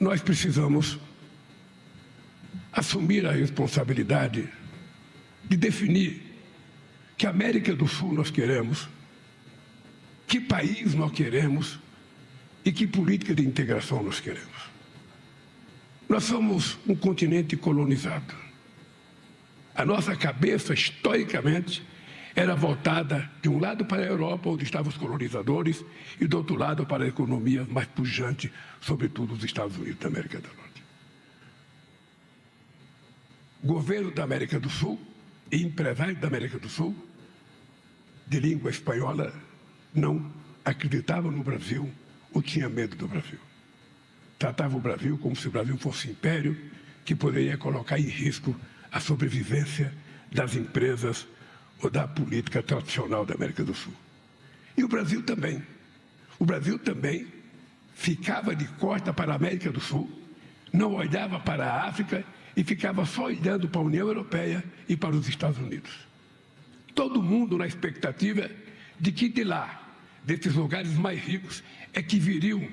nós precisamos assumir a responsabilidade de definir que América do Sul nós queremos, que país nós queremos e que política de integração nós queremos. Nós somos um continente colonizado. A nossa cabeça, historicamente, era voltada de um lado para a Europa, onde estavam os colonizadores, e do outro lado para a economia mais pujante, sobretudo os Estados Unidos da América do Norte. O governo da América do Sul e empresários da América do Sul, de língua espanhola, não acreditavam no Brasil ou tinham medo do Brasil. Tratavam o Brasil como se o Brasil fosse um império que poderia colocar em risco a sobrevivência das empresas ou da política tradicional da América do Sul. E o Brasil também. O Brasil também ficava de costa para a América do Sul, não olhava para a África e ficava só olhando para a União Europeia e para os Estados Unidos. Todo mundo na expectativa de que de lá, desses lugares mais ricos, é que viriam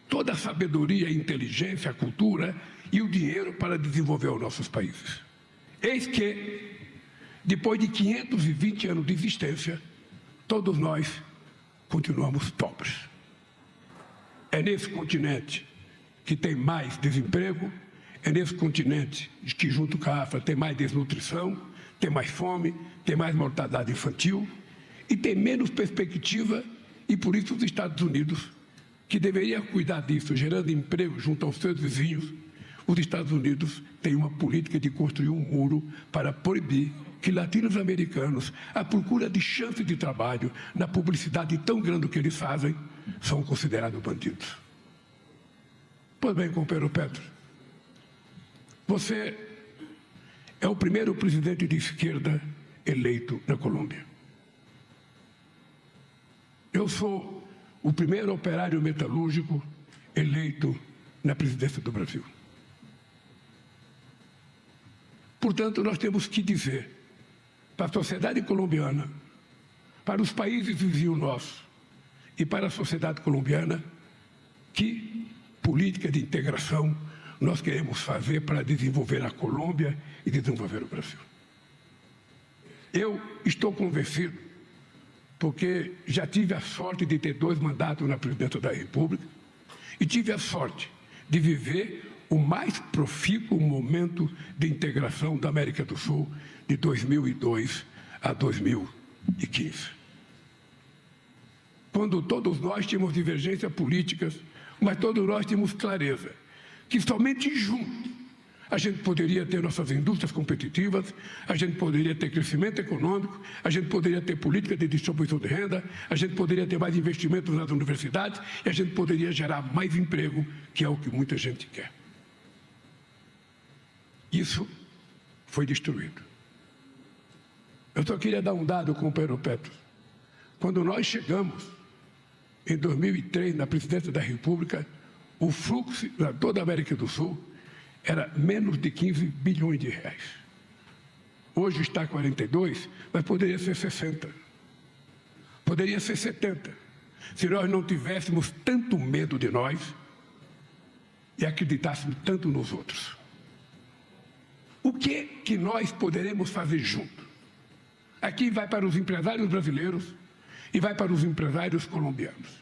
toda a sabedoria, a inteligência, a cultura e o dinheiro para desenvolver os nossos países. Eis que, depois de 520 anos de existência, todos nós continuamos pobres. É nesse continente que tem mais desemprego, é nesse continente que, junto com a África, tem mais desnutrição, tem mais fome, tem mais mortalidade infantil e tem menos perspectiva, e por isso os Estados Unidos, que deveria cuidar disso, gerando emprego junto aos seus vizinhos, os Estados Unidos têm uma política de construir um muro para proibir que latinos-americanos, à procura de chances de trabalho, na publicidade tão grande que eles fazem, são considerados bandidos. Pois bem, companheiro Petro, você é o primeiro presidente de esquerda eleito na Colômbia. Eu sou o primeiro operário metalúrgico eleito na presidência do Brasil. Portanto, nós temos que dizer para a sociedade colombiana, para os países vizinhos nossos e para a sociedade colombiana, que política de integração nós queremos fazer para desenvolver a Colômbia e desenvolver o Brasil. Eu estou convencido, porque já tive a sorte de ter 2 mandatos na presidência da República e tive a sorte de viver o mais profícuo momento de integração da América do Sul de 2002 a 2015. Quando todos nós tínhamos divergências políticas, mas todos nós tínhamos clareza que somente juntos a gente poderia ter nossas indústrias competitivas, a gente poderia ter crescimento econômico, a gente poderia ter política de distribuição de renda, a gente poderia ter mais investimentos nas universidades e a gente poderia gerar mais emprego, que é o que muita gente quer. Isso foi destruído. Eu só queria dar um dado, companheiro Petro. Quando nós chegamos, em 2003, na presidência da República, o fluxo para toda a América do Sul era menos de 15 bilhões de reais. Hoje está 42, mas poderia ser 60. Poderia ser 70. Se nós não tivéssemos tanto medo de nós e acreditássemos tanto nos outros. O que nós poderemos fazer junto? Aqui vai para os empresários brasileiros e vai para os empresários colombianos.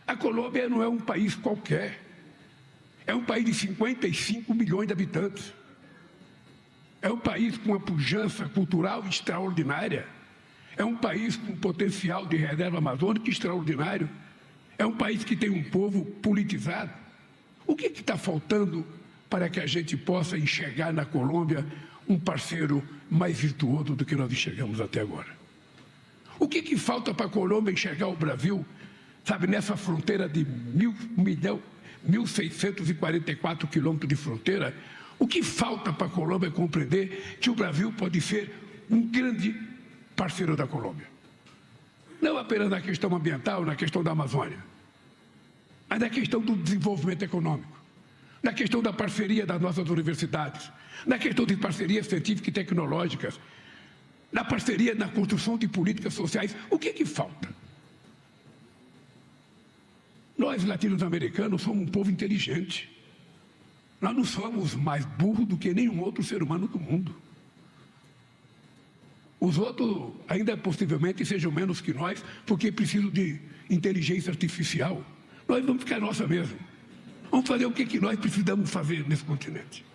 A Colômbia não é um país qualquer. É um país de 55 milhões de habitantes. É um país com uma pujança cultural extraordinária. É um país com potencial de reserva amazônica extraordinário. É um país que tem um povo politizado. O que está faltando para que a gente possa enxergar na Colômbia um parceiro mais virtuoso do que nós enxergamos até agora? O que falta para a Colômbia enxergar o Brasil, sabe, nessa fronteira de 1.644 quilômetros de fronteira? O que falta para a Colômbia compreender que o Brasil pode ser um grande parceiro da Colômbia? Não apenas na questão ambiental, na questão da Amazônia, mas na questão do desenvolvimento econômico, na questão da parceria das nossas universidades, na questão de parcerias científicas e tecnológicas, na parceria na construção de políticas sociais. O que falta? Nós, latino-americanos, somos um povo inteligente. Nós não somos mais burros do que nenhum outro ser humano do mundo. Os outros ainda possivelmente sejam menos que nós, porque precisam de inteligência artificial. Nós vamos ficar nossa mesmo. Vamos fazer o que nós precisamos fazer nesse continente.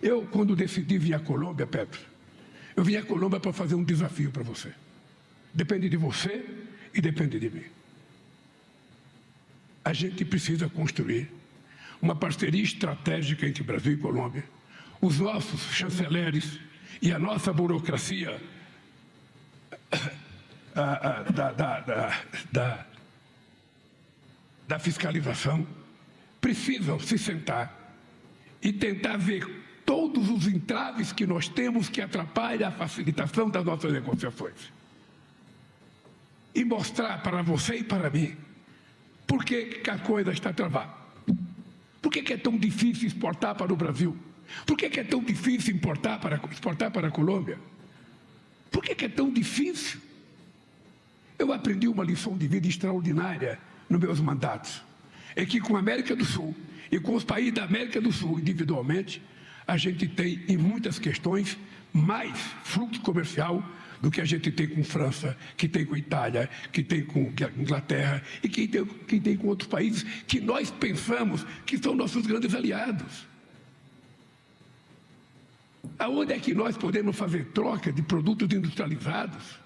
Eu, quando decidi vir à Colômbia, Pedro, eu vim à Colômbia para fazer um desafio para você. Depende de você e depende de mim. A gente precisa construir uma parceria estratégica entre Brasil e Colômbia. Os nossos chanceleres e a nossa burocracia da fiscalização precisam se sentar e tentar ver todos os entraves que nós temos que atrapalham a facilitação das nossas negociações. E mostrar para você e para mim por que a coisa está travada. Por que é tão difícil exportar para o Brasil? Por que é tão difícil exportar para a Colômbia? Por que é tão difícil? Eu aprendi uma lição de vida extraordinária nos meus mandatos. É que com a América do Sul e com os países da América do Sul individualmente, a gente tem em muitas questões mais fluxo comercial do que a gente tem com França, que tem com Itália, que tem com Inglaterra e que tem com outros países que nós pensamos que são nossos grandes aliados. Aonde é que nós podemos fazer troca de produtos industrializados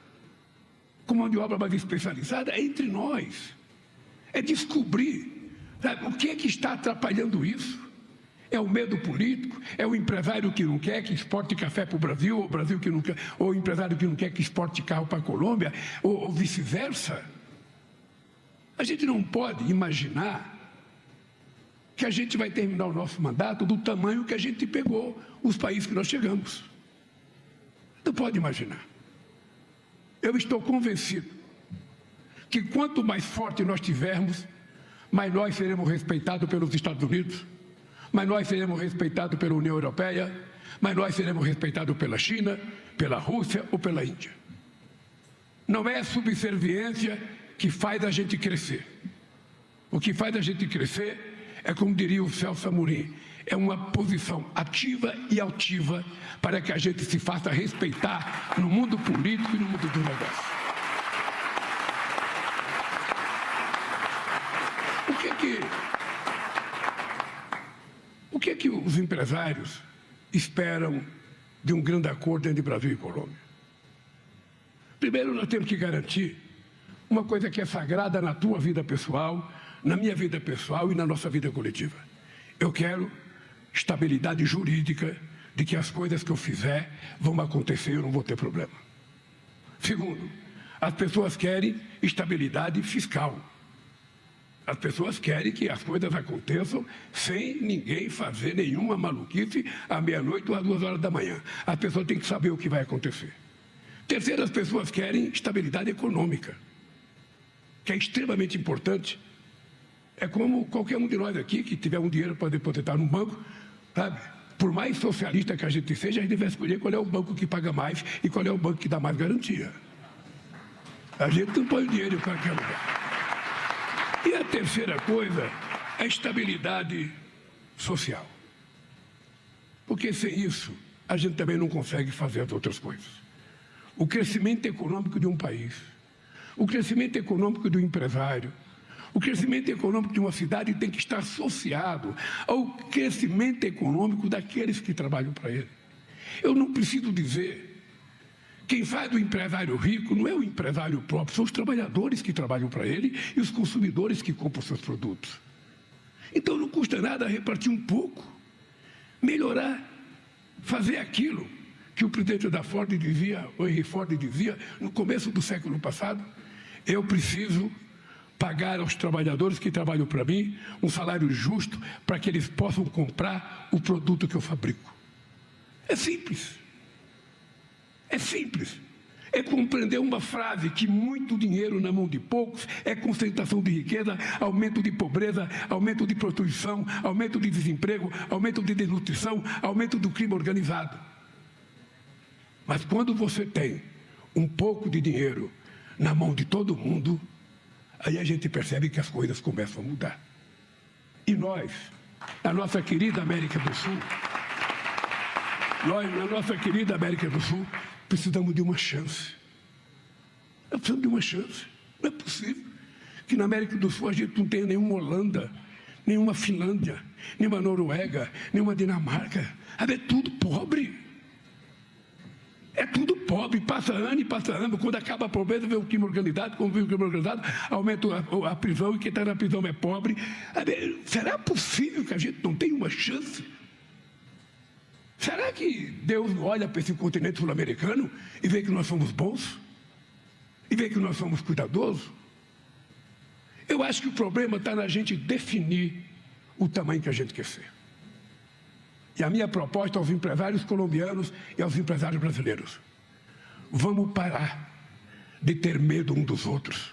com mão de obra mais especializada? É entre nós. É descobrir, sabe, o que é que está atrapalhando isso. É o medo político, é o empresário que não quer que exporte café para o Brasil, ou o Brasil que não quer, ou o empresário que não quer que exporte carro para a Colômbia, ou vice-versa. A gente não pode imaginar que a gente vai terminar o nosso mandato do tamanho que a gente pegou os países que nós chegamos. Não pode imaginar. Eu estou convencido que quanto mais forte nós tivermos, mais nós seremos respeitados pelos Estados Unidos, mas nós seremos respeitados pela União Europeia, mas nós seremos respeitados pela China, pela Rússia ou pela Índia. Não é a subserviência que faz a gente crescer. O que faz a gente crescer é, como diria o Celso Amorim, é uma posição ativa e altiva para que a gente se faça respeitar no mundo político e no mundo do negócio. O que é que os empresários esperam de um grande acordo entre Brasil e Colômbia? Primeiro, nós temos que garantir uma coisa que é sagrada na tua vida pessoal, na minha vida pessoal e na nossa vida coletiva. Eu quero estabilidade jurídica de que as coisas que eu fizer vão acontecer e eu não vou ter problema. Segundo, as pessoas querem estabilidade fiscal. As pessoas querem que as coisas aconteçam sem ninguém fazer nenhuma maluquice à meia-noite ou às 2 horas da manhã. As pessoas têm que saber o que vai acontecer. Terceiro, as pessoas querem estabilidade econômica, que é extremamente importante. É como qualquer um de nós aqui que tiver um dinheiro para depositar num banco, sabe? Por mais socialista que a gente seja, a gente vai escolher qual é o banco que paga mais e qual é o banco que dá mais garantia. A gente não põe o dinheiro em qualquer lugar. E a terceira coisa é a estabilidade social. Porque sem isso, a gente também não consegue fazer as outras coisas. O crescimento econômico de um país, o crescimento econômico do empresário, o crescimento econômico de uma cidade tem que estar associado ao crescimento econômico daqueles que trabalham para ele. Eu não preciso dizer. Quem faz do empresário rico não é o empresário próprio, são os trabalhadores que trabalham para ele e os consumidores que compram seus produtos. Então não custa nada repartir um pouco, melhorar, fazer aquilo que o presidente da Ford dizia, o Henry Ford dizia, no começo do século passado: eu preciso pagar aos trabalhadores que trabalham para mim um salário justo para que eles possam comprar o produto que eu fabrico. É simples. É simples. É compreender uma frase que muito dinheiro na mão de poucos é concentração de riqueza, aumento de pobreza, aumento de prostituição, aumento de desemprego, aumento de desnutrição, aumento do crime organizado. Mas quando você tem um pouco de dinheiro na mão de todo mundo, Aí a gente percebe que as coisas começam a mudar. E nós, na nossa querida América do Sul, precisamos de uma chance. Nós precisamos de uma chance. Não é possível que na América do Sul a gente não tenha nenhuma Holanda, nenhuma Finlândia, nenhuma Noruega, nenhuma Dinamarca. É tudo pobre. É tudo pobre, passa ano e passa ano. Quando acaba a pobreza, vem o crime organizado. Quando vem o crime organizado, aumenta a prisão e quem está na prisão é pobre. Será possível que a gente não tenha uma chance? Será que Deus olha para esse continente sul-americano e vê que nós somos bons? E vê que nós somos cuidadosos? Eu acho que o problema está na gente definir o tamanho que a gente quer ser. E a minha proposta aos empresários colombianos e aos empresários brasileiros: vamos parar de ter medo um dos outros.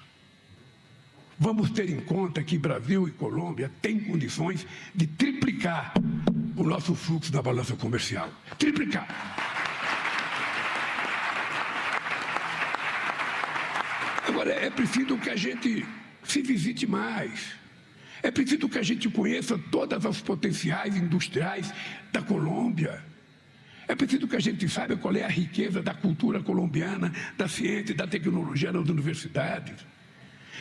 Vamos ter em conta que Brasil e Colômbia têm condições de triplicar o nosso fluxo na balança comercial. Triplicar. Agora, é preciso que a gente se visite mais. É preciso que a gente conheça todas as potenciais industriais da Colômbia. É preciso que a gente saiba qual é a riqueza da cultura colombiana, da ciência e da tecnologia nas universidades.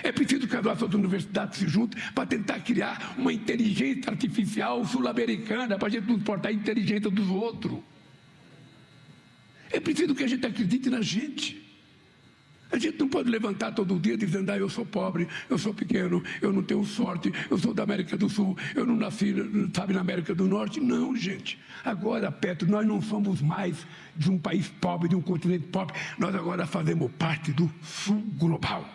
É preciso que as nossas universidades se juntem para tentar criar uma inteligência artificial sul-americana para a gente não exportar a inteligência dos outros. É preciso que a gente acredite na gente. A gente não pode levantar todo dia dizendo: eu sou pobre, eu sou pequeno, eu não tenho sorte, eu sou da América do Sul, eu não nasci, sabe, na América do Norte. Não, gente. Agora, Petro, nós não somos mais de um país pobre, de um continente pobre. Nós agora fazemos parte do Sul global.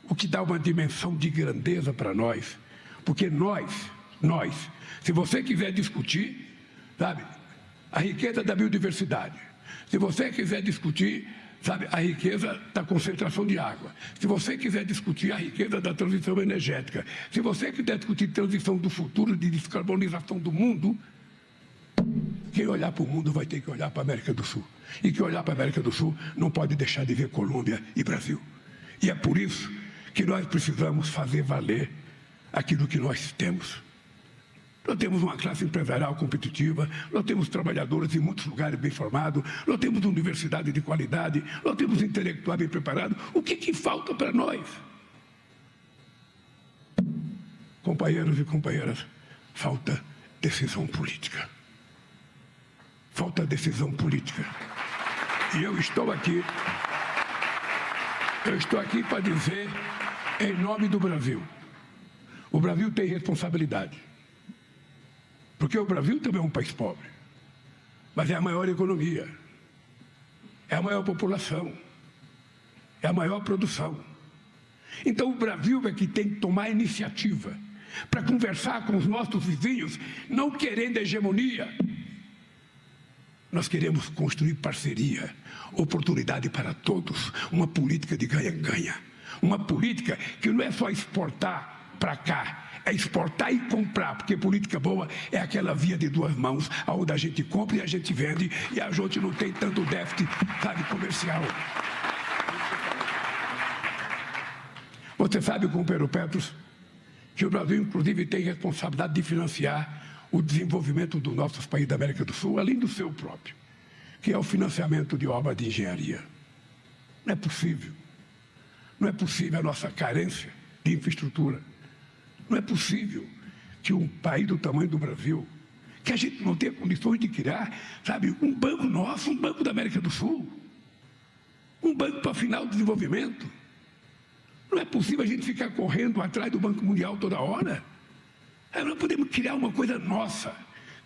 O que dá uma dimensão de grandeza para nós. Porque nós, se você quiser discutir, sabe, a riqueza da biodiversidade, se você quiser discutir, sabe, a riqueza da concentração de água, se você quiser discutir a riqueza da transição energética, se você quiser discutir transição do futuro, de descarbonização do mundo, quem olhar para o mundo vai ter que olhar para a América do Sul. E quem olhar para a América do Sul não pode deixar de ver Colômbia e Brasil. E é por isso que nós precisamos fazer valer aquilo que nós temos. Nós temos uma classe empresarial competitiva, nós temos trabalhadores em muitos lugares bem formados, nós temos universidade de qualidade, nós temos intelectuais bem preparados. O que falta para nós? Companheiros e companheiras, falta decisão política. Falta decisão política. E eu estou aqui para dizer, em nome do Brasil, o Brasil tem responsabilidade. Porque o Brasil também é um país pobre, mas é a maior economia, é a maior população, é a maior produção. Então o Brasil é que tem que tomar a iniciativa para conversar com os nossos vizinhos, não querendo hegemonia. Nós queremos construir parceria, oportunidade para todos, uma política de ganha-ganha, uma política que não é só exportar para cá, é exportar e comprar, porque política boa é aquela via de duas mãos, onde a gente compra e a gente vende, e a gente não tem tanto déficit, sabe, comercial. Você sabe, companheiro Petros, que o Brasil, inclusive, tem responsabilidade de financiar o desenvolvimento dos nossos países da América do Sul, além do seu próprio, que é o financiamento de obras de engenharia. Não é possível. Não é possível a nossa carência de infraestrutura. Não é possível que um país do tamanho do Brasil, que a gente não tenha condições de criar, sabe, um banco nosso, um banco da América do Sul, um banco para final de desenvolvimento. Não é possível a gente ficar correndo atrás do Banco Mundial toda hora. Nós podemos criar uma coisa nossa,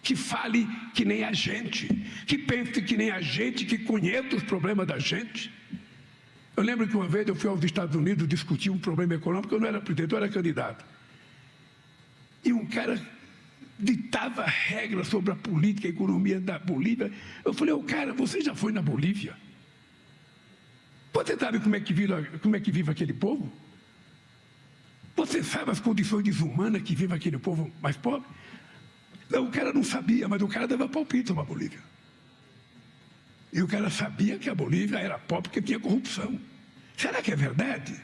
que fale que nem a gente, que pense que nem a gente, que conheça os problemas da gente. Eu lembro que uma vez eu fui aos Estados Unidos discutir um problema econômico, eu não era presidente, eu era candidato. E um cara ditava regras sobre a política, a economia da Bolívia. Eu falei: cara, você já foi na Bolívia? Você sabe como é que vive aquele povo? Você sabe as condições desumanas que vive aquele povo mais pobre? Não, o cara não sabia, mas o cara dava palpite sobre a Bolívia. E o cara sabia que a Bolívia era pobre porque tinha corrupção. Será que é verdade?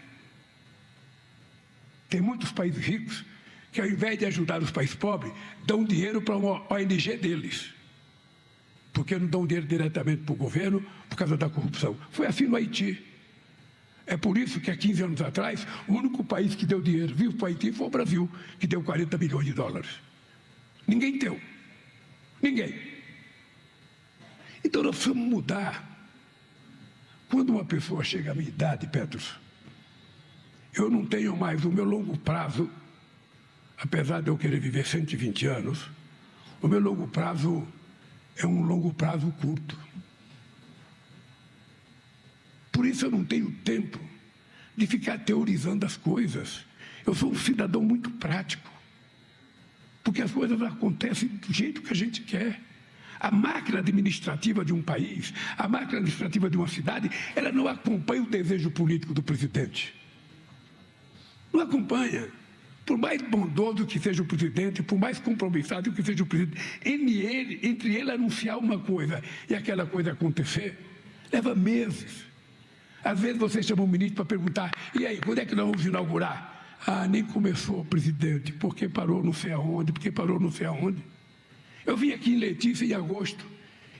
Tem muitos países ricos que, ao invés de ajudar os países pobres, dão dinheiro para uma ONG deles. Porque não dão dinheiro diretamente para o governo por causa da corrupção. Foi assim no Haiti. É por isso que há 15 anos atrás, o único país que deu dinheiro vivo para o Haiti foi o Brasil, que deu 40 milhões de dólares. Ninguém deu. Ninguém. Então nós precisamos mudar. Quando uma pessoa chega à minha idade, Petros, eu não tenho mais o meu longo prazo, apesar de eu querer viver 120 anos, o meu longo prazo é um longo prazo curto. Por isso eu não tenho tempo de ficar teorizando as coisas. Eu sou um cidadão muito prático, porque as coisas acontecem do jeito que a gente quer. A máquina administrativa de um país, a máquina administrativa de uma cidade, ela não acompanha o desejo político do presidente. Não acompanha. Por mais bondoso que seja o presidente, por mais compromissado que seja o presidente, entre ele anunciar uma coisa e aquela coisa acontecer, leva meses. Às vezes você chama um ministro para perguntar, e aí, quando é que nós vamos inaugurar? Ah, nem começou, presidente, porque parou não sei aonde, porque parou não sei aonde. Eu vim aqui em Letícia em agosto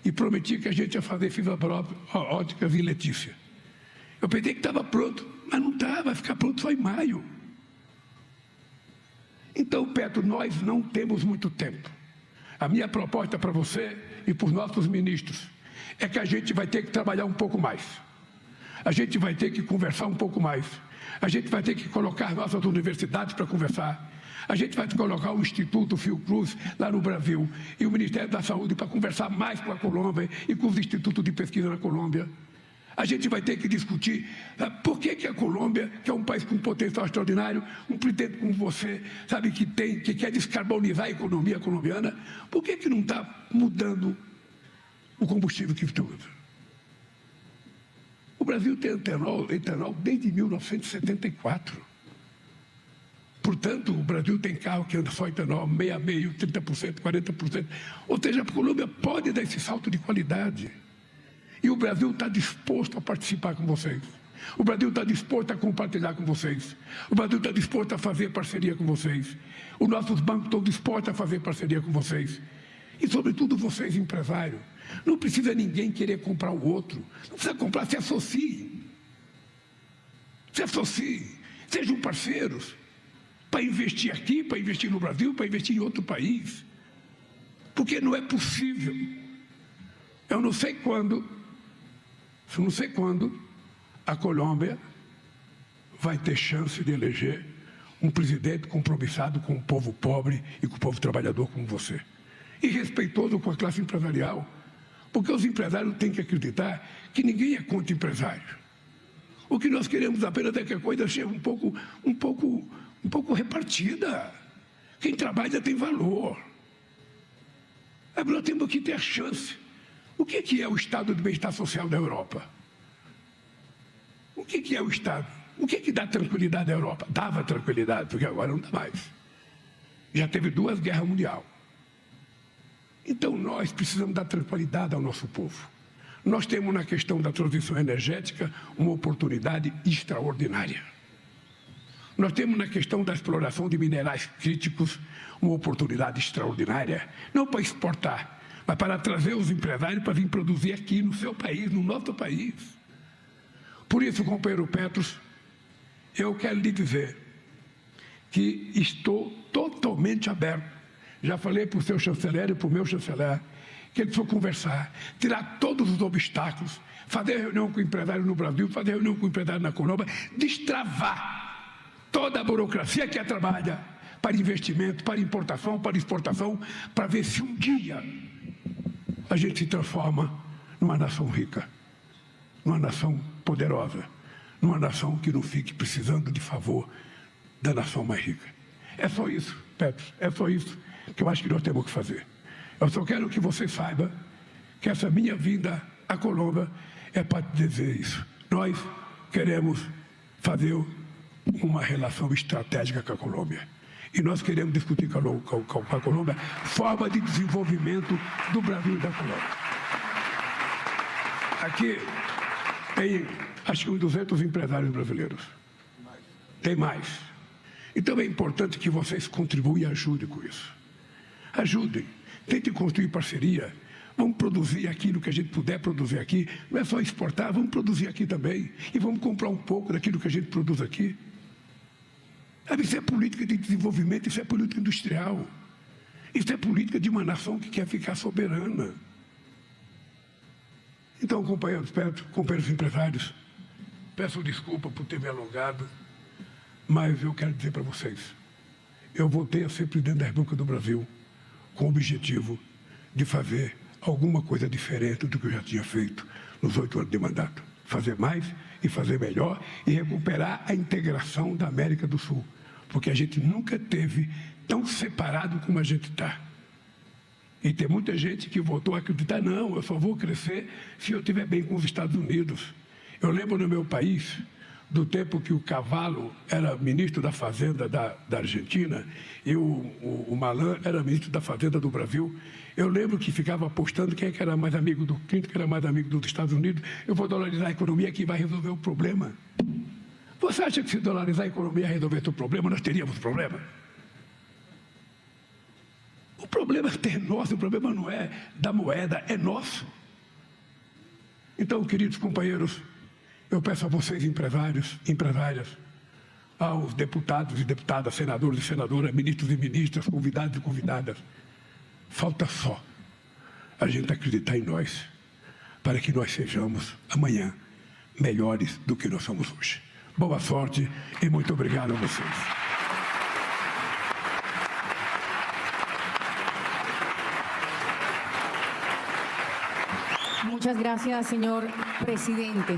e prometi que a gente ia fazer fibra óticas em Letícia. Eu pensei que estava pronto, mas não está, vai ficar pronto só em maio. Então, Petro, nós não temos muito tempo. A minha proposta para você e para os nossos ministros é que a gente vai ter que trabalhar um pouco mais. A gente vai ter que conversar um pouco mais. A gente vai ter que colocar nossas universidades para conversar. A gente vai colocar o Instituto Fiocruz lá no Brasil e o Ministério da Saúde para conversar mais com a Colômbia e com os institutos de pesquisa na Colômbia. A gente vai ter que discutir por que a Colômbia, que é um país com potencial extraordinário, um presidente como você, sabe, que quer descarbonizar a economia colombiana, por que não está mudando o combustível que usa? O Brasil tem etanol desde 1974. Portanto, o Brasil tem carro que anda só etanol, meio a meio, 30%, 40%. Ou seja, a Colômbia pode dar esse salto de qualidade. E o Brasil está disposto a participar com vocês. O Brasil está disposto a compartilhar com vocês. O Brasil está disposto a fazer parceria com vocês. Os nossos bancos estão dispostos a fazer parceria com vocês. E, sobretudo, vocês, empresários. Não precisa ninguém querer comprar o outro. Não precisa comprar, se associe. Se associe. Sejam parceiros. Para investir aqui, para investir no Brasil, para investir em outro país. Porque não é possível. Eu não sei quando a Colômbia vai ter chance de eleger um presidente compromissado com o povo pobre e com o povo trabalhador como você. E respeitoso com a classe empresarial. Porque os empresários têm que acreditar que ninguém é contra empresário. O que nós queremos apenas é que a coisa seja um pouco repartida. Quem trabalha tem valor. Agora nós temos que ter a chance. O que é o estado de bem-estar social da Europa? O que é o estado? O que dá tranquilidade à Europa? Dava tranquilidade, porque agora não dá mais. Já teve 2 guerras mundiais. Então nós precisamos dar tranquilidade ao nosso povo. Nós temos na questão da transição energética uma oportunidade extraordinária. Nós temos na questão da exploração de minerais críticos uma oportunidade extraordinária, não para exportar, mas para trazer os empresários para vir produzir aqui no seu país, no nosso país. Por isso, companheiro Petros, eu quero lhe dizer que estou totalmente aberto. Já falei para o seu chanceler e para o meu chanceler que ele precisa conversar, tirar todos os obstáculos, fazer reunião com o empresário no Brasil, fazer reunião com o empresário na Colômbia, destravar toda a burocracia que trabalha para investimento, para importação, para exportação, para ver se um dia a gente se transforma numa nação rica, numa nação poderosa, numa nação que não fique precisando de favor da nação mais rica. É só isso, Petros, é só isso que eu acho que nós temos que fazer. Eu só quero que você saiba que essa minha vinda à Colômbia é para dizer isso. Nós queremos fazer uma relação estratégica com a Colômbia. E nós queremos discutir com a Colômbia forma de desenvolvimento do Brasil e da Colômbia. Aqui tem, acho que uns 200 empresários brasileiros. Tem mais. Então é importante que vocês contribuam e ajudem com isso. Ajudem, tentem construir parceria. Vamos produzir aquilo que a gente puder produzir aqui. Não é só exportar, vamos produzir aqui também. E vamos comprar um pouco daquilo que a gente produz aqui. Isso é política de desenvolvimento, isso é política industrial. Isso é política de uma nação que quer ficar soberana. Então, companheiros empresários, peço desculpa por ter me alongado, mas eu quero dizer para vocês, eu voltei a ser presidente da República do Brasil com o objetivo de fazer alguma coisa diferente do que eu já tinha feito nos 8 anos de mandato. Fazer mais e fazer melhor e recuperar a integração da América do Sul. Porque a gente nunca teve tão separado como a gente está. E tem muita gente que voltou a acreditar, não, eu só vou crescer se eu estiver bem com os Estados Unidos. Eu lembro no meu país, do tempo que o Cavalo era ministro da Fazenda da Argentina e o Malan era ministro da Fazenda do Brasil. Eu lembro que ficava apostando quem é que era mais amigo do Clinton, quem era mais amigo dos Estados Unidos. Eu vou dolarizar a economia que vai resolver o problema. Você acha que se dolarizar a economia resolvesse o problema, nós teríamos problema? O problema é nosso, o problema não é da moeda, é nosso. Então, queridos companheiros, eu peço a vocês, empresários, empresárias, aos deputados e deputadas, senadores e senadoras, ministros e ministras, convidados e convidadas, falta só a gente acreditar em nós, para que nós sejamos, amanhã, melhores do que nós somos hoje. Boa sorte e muito obrigado a vocês. Muchas gracias, señor presidente.